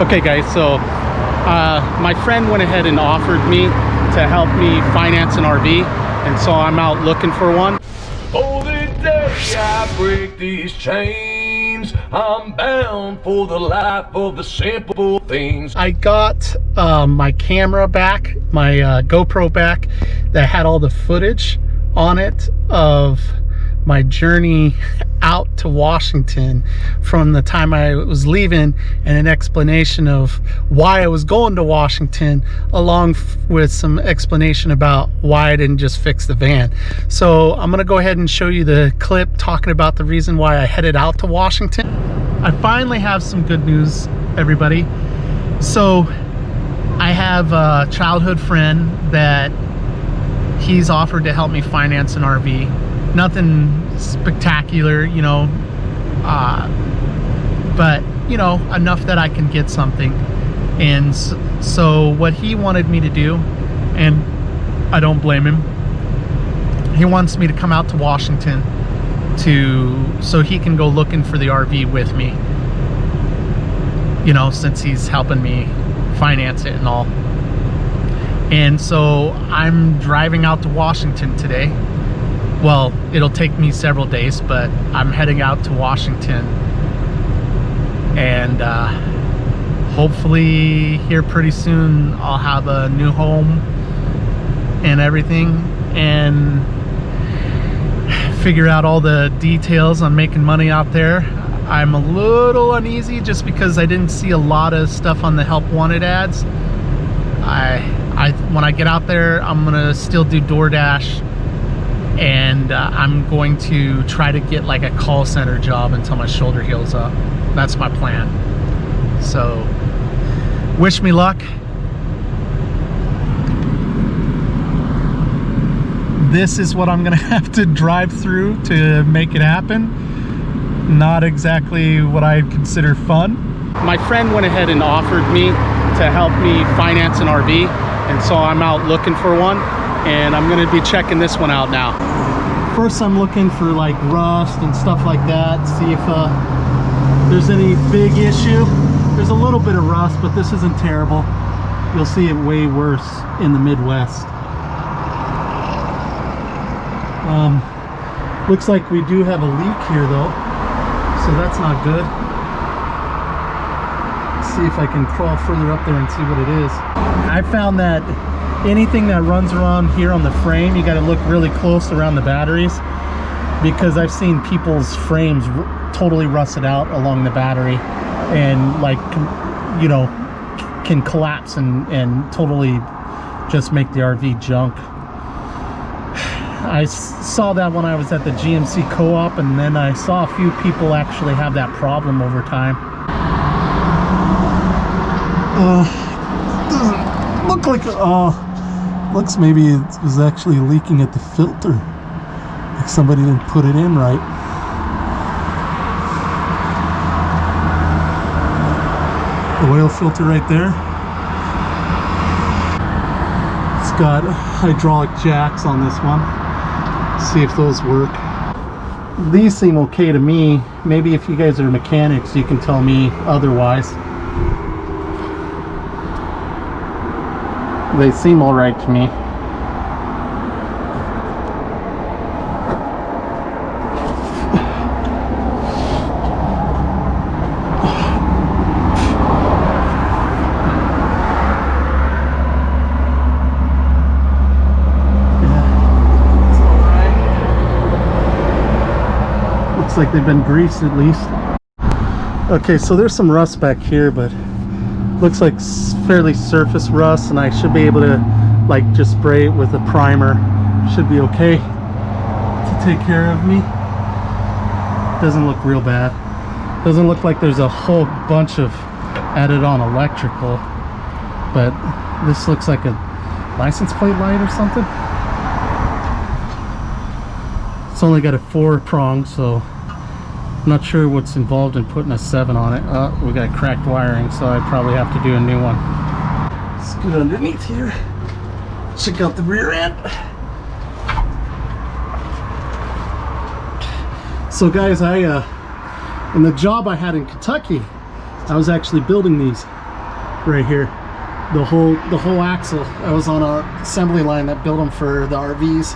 Okay guys, so my friend went ahead and offered me to help me finance an RV, and so I'm out looking for one. For the day I break these chains, I'm bound for the life of the simple things. I got my camera back, my GoPro back, that had all the footage on it of my journey out to Washington from the time I was leaving, and an explanation of why I was going to Washington, along with some explanation about why I didn't just fix the van. So I'm gonna go ahead and show you the clip talking about the reason why I headed out to Washington. I finally have some good news, everybody. So I have a childhood friend that he's offered to help me finance an RV. Nothing spectacular, you know, but you know, enough that I can get something. And so what he wanted me to do, and I don't blame him, he wants me to come out to Washington so he can go looking for the RV with me, you know, since he's helping me finance it and all. And so I'm driving out to Washington today. Well, it'll take me several days, but I'm heading out to Washington, and hopefully here pretty soon I'll have a new home and everything, and figure out all the details on making money out there. I'm a little uneasy just because I didn't see a lot of stuff on the help wanted ads. When I get out there, I'm gonna still do DoorDash, and I'm going to try to get like a call center job until my shoulder heals up. That's my plan. So wish me luck. This is what I'm gonna have to drive through to make it happen. Not exactly what I'd consider fun. My friend went ahead and offered me to help me finance an RV, and so I'm out looking for one, and I'm gonna be checking this one out now. First, I'm looking for like rust and stuff like that, see if there's any big issue. There's a little bit of rust, but this isn't terrible. You'll see it way worse in the Midwest. Looks like we do have a leak here though, so that's not good. Let's see if I can crawl further up there and see what it is. I found that anything that runs around here on the frame, you got to look really close around the batteries, because I've seen people's frames totally rusted out along the battery, and like, you know, can collapse and totally just make the RV junk. I saw that when I was at the GMC co-op, and then I saw a few people actually have that problem over time. Doesn't look like looks maybe it was actually leaking at the filter, like somebody didn't put it in right. The oil filter right there, it's got hydraulic jacks on this one. See if those work. These seem okay to me. Maybe if you guys are mechanics, you can tell me otherwise. They seem all right to me. Looks like they've been greased at least. Okay, so there's some rust back here, but looks like fairly surface rust, and I should be able to like just spray it with a primer. Should be okay to take care of me. Doesn't look real bad. Doesn't look like there's a whole bunch of added on electrical, but this looks like a license plate light or something. It's only got a 4-prong, so I'm not sure what's involved in putting a 7 on it. We got cracked wiring, so I probably have to do a new one. Let's get underneath here. Check out the rear end. So guys, in the job I had in Kentucky, I was actually building these. right here. The whole axle. I was on an assembly line that built them for the RVs.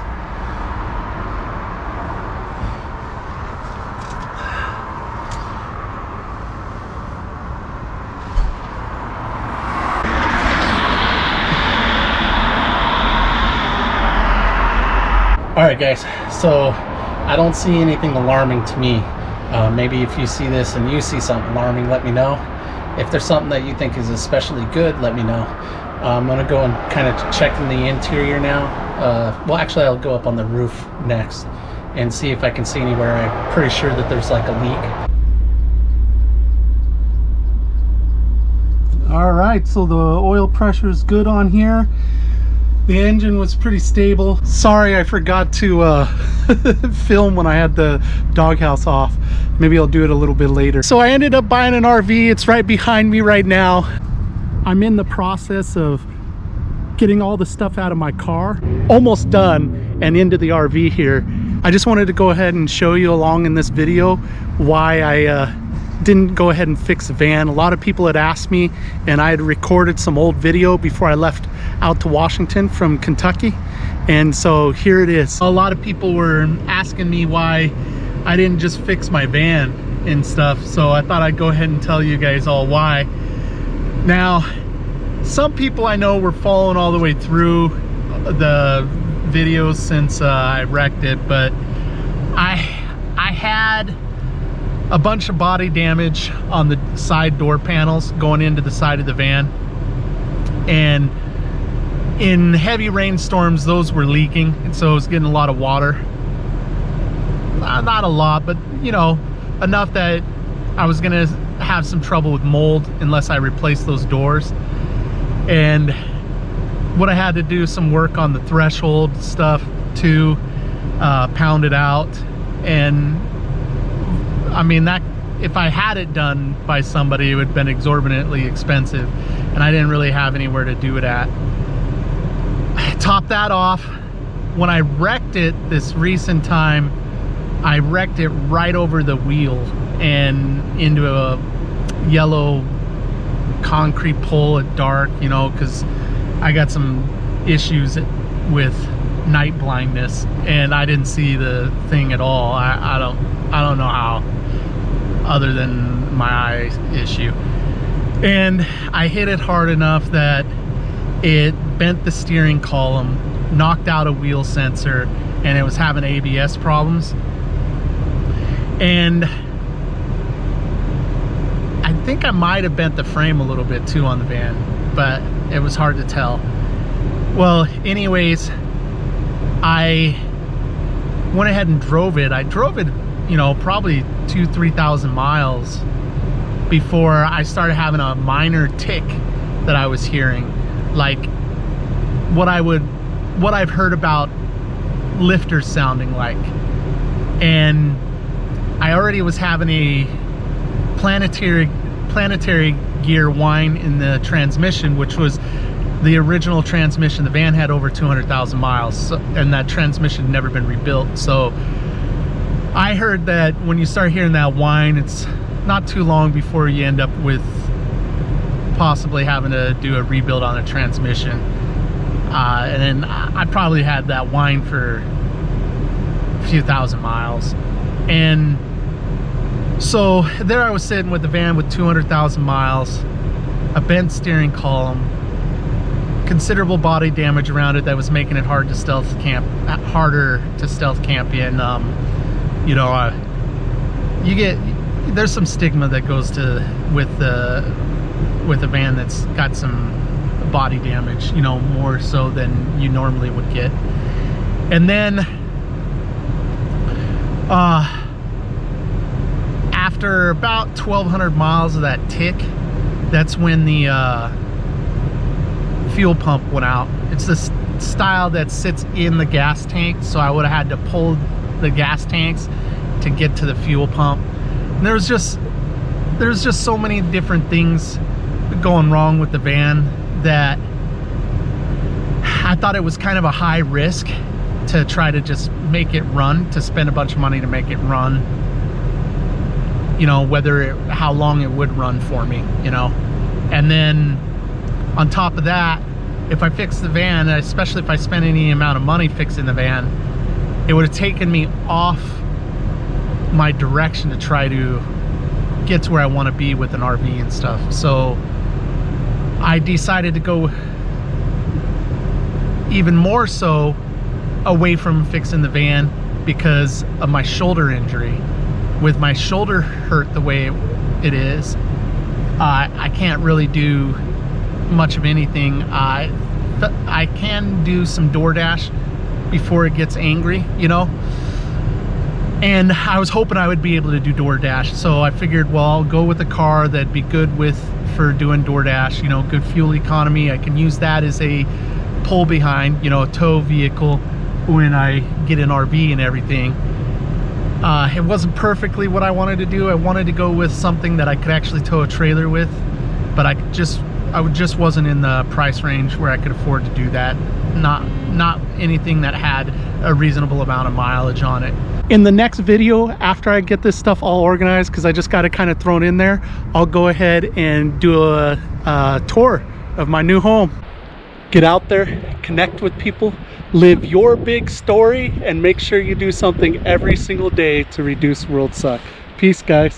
Alright guys, so I don't see anything alarming to me. Maybe if you see this and you see something alarming, let me know. If there's something that you think is especially good, let me know. I'm going to go and kind of check in the interior now. Well, actually, I'll go up on the roof next and see if I can see anywhere. I'm pretty sure that there's like a leak. Alright, so the oil pressure is good on here. The engine was pretty stable. Sorry, I forgot to film when I had the doghouse off. Maybe I'll do it a little bit later. So I ended up buying an RV. It's right behind me right now. I'm in the process of getting all the stuff out of my car. Almost done and into the RV here. I just wanted to go ahead and show you along in this video why I didn't go ahead and fix the van. A lot of people had asked me, and I had recorded some old video before I left out to Washington from Kentucky, and so here it is. A lot of people were asking me why I didn't just fix my van and stuff, so I thought I'd go ahead and tell you guys all why. Now, some people I know were following all the way through the videos since I wrecked it, but I had a bunch of body damage on the side door panels going into the side of the van, and in heavy rainstorms those were leaking, and so it was getting a lot of water. Not a lot, but you know, enough that I was gonna have some trouble with mold unless I replaced those doors. And what I had to do some work on the threshold stuff to pound it out. And I mean, that if I had it done by somebody, it would have been exorbitantly expensive, and I didn't really have anywhere to do it at. Top that off, when I wrecked it this recent time, I wrecked it right over the wheel and into a yellow concrete pole at dark, you know, because I got some issues with night blindness and I didn't see the thing at all. I don't know how, other than my eye issue. And I hit it hard enough that it bent the steering column, knocked out a wheel sensor, and it was having ABS problems. And I think I might have bent the frame a little bit too on the van, but it was hard to tell. Well, anyways, I went ahead and drove it. I drove it, you know, probably 2,000-3,000 miles before I started having a minor tick that I was hearing, like what I've heard about lifters sounding like. And I already was having a planetary gear whine in the transmission, which was the original transmission. The van had over 200,000 miles, and that transmission had never been rebuilt. So I heard that when you start hearing that whine, it's not too long before you end up with possibly having to do a rebuild on a transmission. And then I probably had that whine for a few thousand miles. And so there I was sitting with the van with 200,000 miles, a bent steering column, considerable body damage around it that was making it harder to stealth camp in. You know, there's some stigma that goes with a van that's got some body damage, you know, more so than you normally would get. And then after about 1,200 miles of that tick, that's when the fuel pump went out. It's this style that sits in the gas tank, so I would have had to pull the gas tanks to get to the fuel pump. And there's just so many different things going wrong with the van that I thought it was kind of a high risk to try to just make it run, to spend a bunch of money to make it run, you know, how long it would run for me, you know. And then On top of that, if I fix the van, especially if I spend any amount of money fixing the van, it would have taken me off my direction to try to get to where I want to be with an RV and stuff. So I decided to go even more so away from fixing the van because of my shoulder injury. With my shoulder hurt the way it is, I can't really do much of anything. I can do some DoorDash before it gets angry, you know, and I was hoping I would be able to do DoorDash. So I figured, well, I'll go with a car that'd be good for doing DoorDash, you know, good fuel economy. I can use that as a pull behind, you know, a tow vehicle when I get an RV and everything. It wasn't perfectly what I wanted to do. I wanted to go with something that I could actually tow a trailer with, but I just wasn't in the price range where I could afford to do that. Not anything that had a reasonable amount of mileage on it. In the next video, after I get this stuff all organized, because I just got it kind of thrown in there, I'll go ahead and do a tour of my new home. Get out there, connect with people, live your big story, and make sure you do something every single day to reduce world suck. Peace, guys.